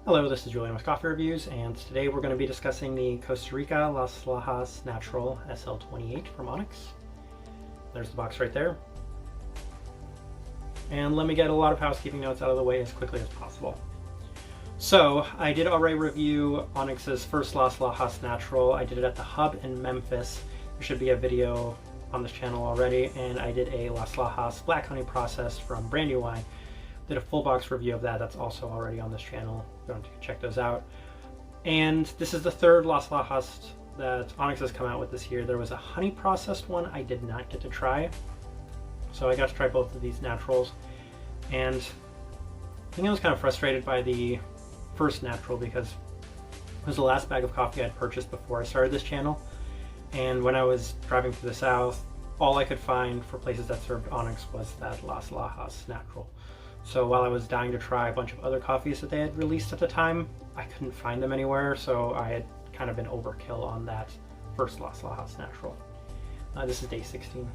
Hello, this is Julian with Coffee Reviews, and today we're going to be discussing the Costa Rica Las Lajas Natural SL-28 from Onyx. There's the box right there. And let me get a lot of housekeeping notes out of the way as quickly as possible. So, I did already review Onyx's first Las Lajas Natural. I did it at the Hub in Memphis. There should be a video on this channel already, and I did a Las Lajas Black Honey process from Brandywine. Did a full box review of that. That's also already on this channel. Go and check those out. And this is the third Las Lajas that Onyx has come out with this year. There was a honey processed one I did not get to try, so I got to try both of these naturals. And I think I was kind of frustrated by the first natural because it was the last bag of coffee I'd purchased before I started this channel. And when I was driving through the south, all I could find for places that served Onyx was that Las Lajas natural. So while I was dying to try a bunch of other coffees that they had released at the time, I couldn't find them anywhere, so I had kind of been overkill on that first Las Lajas natural. This is day 16.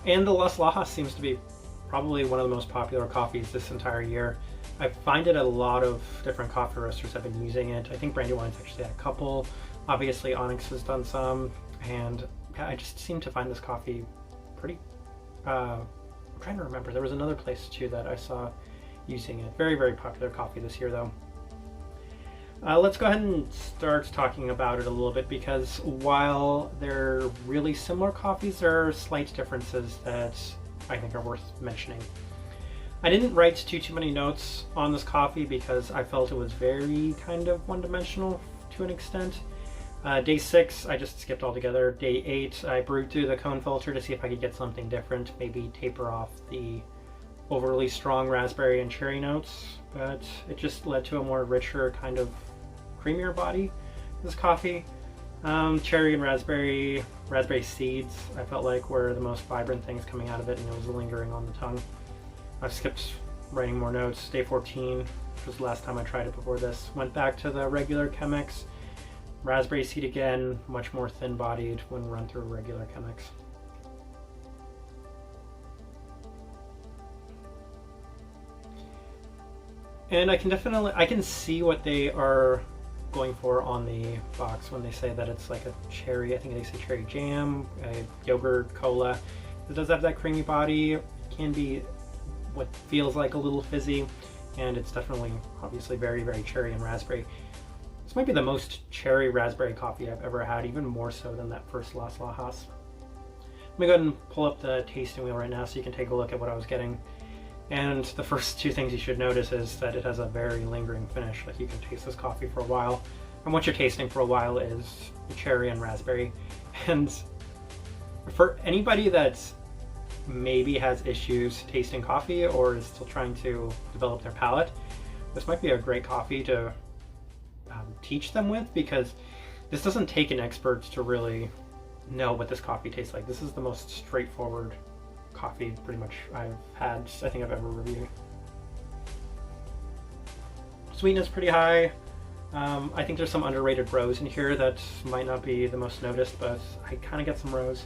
And the Las Lajas seems to be probably one of the most popular coffees this entire year. I find it a lot of different coffee roasters have been using it. I think Brandywine's actually had a couple. Obviously Onyx has done some, and I just seem to find this coffee pretty I'm trying to remember. There was another place too that I saw using it. Very, very popular coffee this year though. Let's go ahead and start talking about it a little bit, because while they're really similar coffees, there are slight differences that I think are worth mentioning. I didn't write too many notes on this coffee because I felt it was very kind of one-dimensional to an extent. Day 6, I just skipped altogether. Day 8, I brewed through the cone filter to see if I could get something different, maybe taper off the overly strong raspberry and cherry notes, but it just led to a more richer, kind of creamier body, this coffee. Cherry and raspberry seeds, I felt like were the most vibrant things coming out of it, and it was lingering on the tongue. I've skipped writing more notes. Day 14, which was the last time I tried it before this, went back to the regular Chemex. Raspberry seed again, much more thin-bodied when run through regular Chemex. And I can see what they are going for on the box when they say that it's like a cherry, I think they say cherry jam, a yogurt, cola. It does have that creamy body. It can be what feels like a little fizzy, and it's definitely, obviously, very, very cherry and raspberry. This might be the most cherry raspberry coffee I've ever had, even more so than that first Las Lajas. Let me go ahead and pull up the tasting wheel right now so you can take a look at what I was getting. And the first two things you should notice is that it has a very lingering finish. Like, you can taste this coffee for a while, and what you're tasting for a while is cherry and raspberry. And for anybody that maybe has issues tasting coffee or is still trying to develop their palate, this might be a great coffee to teach them with, because this doesn't take an expert to really know what this coffee tastes like. This is the most straightforward coffee pretty much I think I've ever reviewed. Sweetness pretty high. I think there's some underrated rose in here that might not be the most noticed, but I kind of get some rose.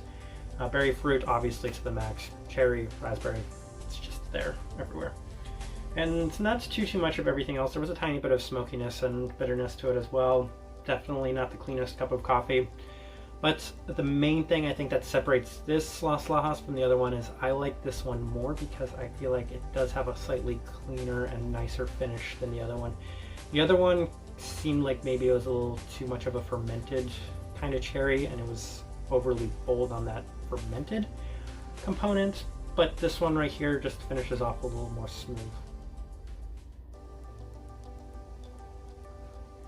Berry fruit obviously to the max. Cherry, raspberry, it's just there everywhere. And not too much of everything else. There was a tiny bit of smokiness and bitterness to it as well. Definitely not the cleanest cup of coffee. But the main thing I think that separates this Las Lajas from the other one is I like this one more because I feel like it does have a slightly cleaner and nicer finish than the other one. The other one seemed like maybe it was a little too much of a fermented kind of cherry, and it was overly bold on that fermented component. But this one right here just finishes off a little more smooth.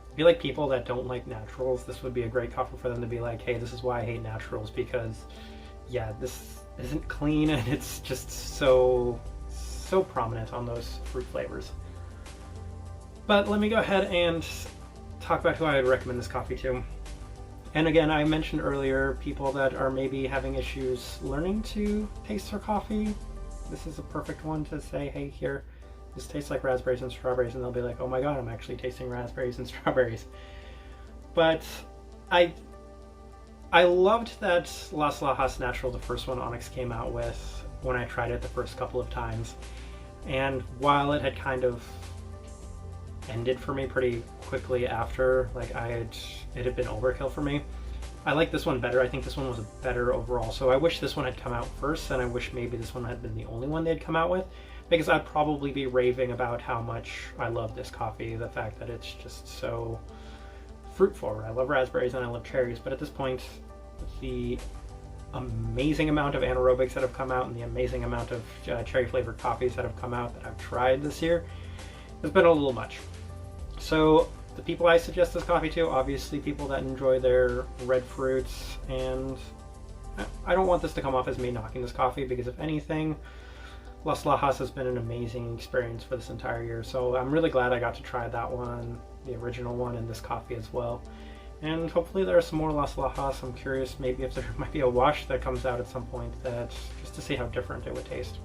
I feel like people that don't like naturals, this would be a great coffee for them to be like, hey, this is why I hate naturals, because yeah, this isn't clean and it's just so prominent on those fruit flavors. But let me go ahead and talk about who I would recommend this coffee to. And again, I mentioned earlier people that are maybe having issues learning to taste their coffee. This is a perfect one to say, hey, here, this tastes like raspberries and strawberries, and they'll be like, oh my god, I'm actually tasting raspberries and strawberries. But I loved that Las Lajas Natural, the first one Onyx came out with, when I tried it the first couple of times. And while it had kind of ended for me pretty quickly after, like it had been overkill for me, I like this one better. I think this one was better overall. So I wish this one had come out first, and I wish maybe this one had been the only one they'd come out with, because I'd probably be raving about how much I love this coffee, the fact that it's just so fruit forward. I love raspberries and I love cherries, but at this point, the amazing amount of anaerobics that have come out and the amazing amount of cherry flavored coffees that have come out that I've tried this year has been a little much. So the people I suggest this coffee to, obviously people that enjoy their red fruits, and I don't want this to come off as me knocking this coffee, because if anything, Las Lajas has been an amazing experience for this entire year. So I'm really glad I got to try that one, the original one, and this coffee as well. And hopefully there are some more Las Lajas. I'm curious maybe if there might be a wash that comes out at some point, that just to see how different it would taste.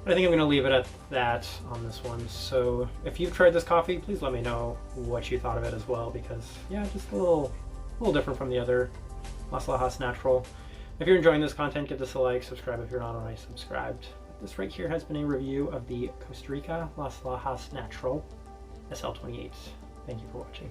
But I think I'm going to leave it at that on this one. So if you've tried this coffee, please let me know what you thought of it as well, because yeah, just a little different from the other Las Lajas Natural. If you're enjoying this content, give this a like, subscribe if you're not already subscribed. This right here has been a review of the Costa Rica Las Lajas Natural SL-28. Thank you for watching.